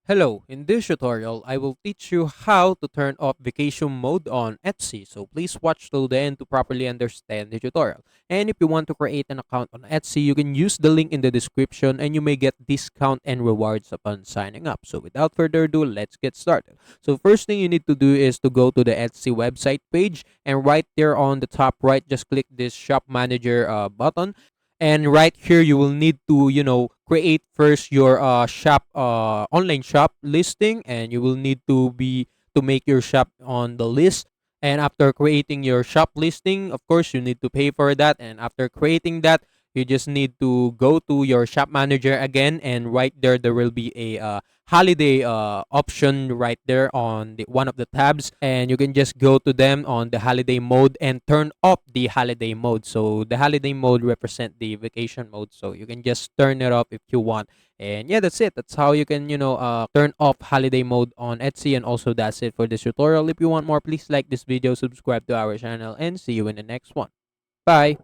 Hello, in this tutorial, I will teach you how to turn off vacation mode on Etsy. So please watch till the end to properly understand the tutorial. And if you want to create an account on Etsy, you can use the link in the description and you may get discount and rewards upon signing up. So without further ado, let's get started. So first thing you need to do is to go to the Etsy website page, and right there on the top right, just click this shop manager button, and right here you will need to create first your shop online shop listing, and you will need to make your shop on the list. And after creating your shop listing, of course you need to pay for that, and after creating that, you just need to go to your shop manager again, and right there will be a holiday option right there on the one of the tabs, and you can just go to them on the holiday mode and turn off the holiday mode. So the holiday mode represent the vacation mode, so you can just turn it off if you want. And yeah, that's it. That's how you can turn off holiday mode on Etsy. And also, that's it for this tutorial. If you want more, please like this video, subscribe to our channel, and see you in the next one. Bye.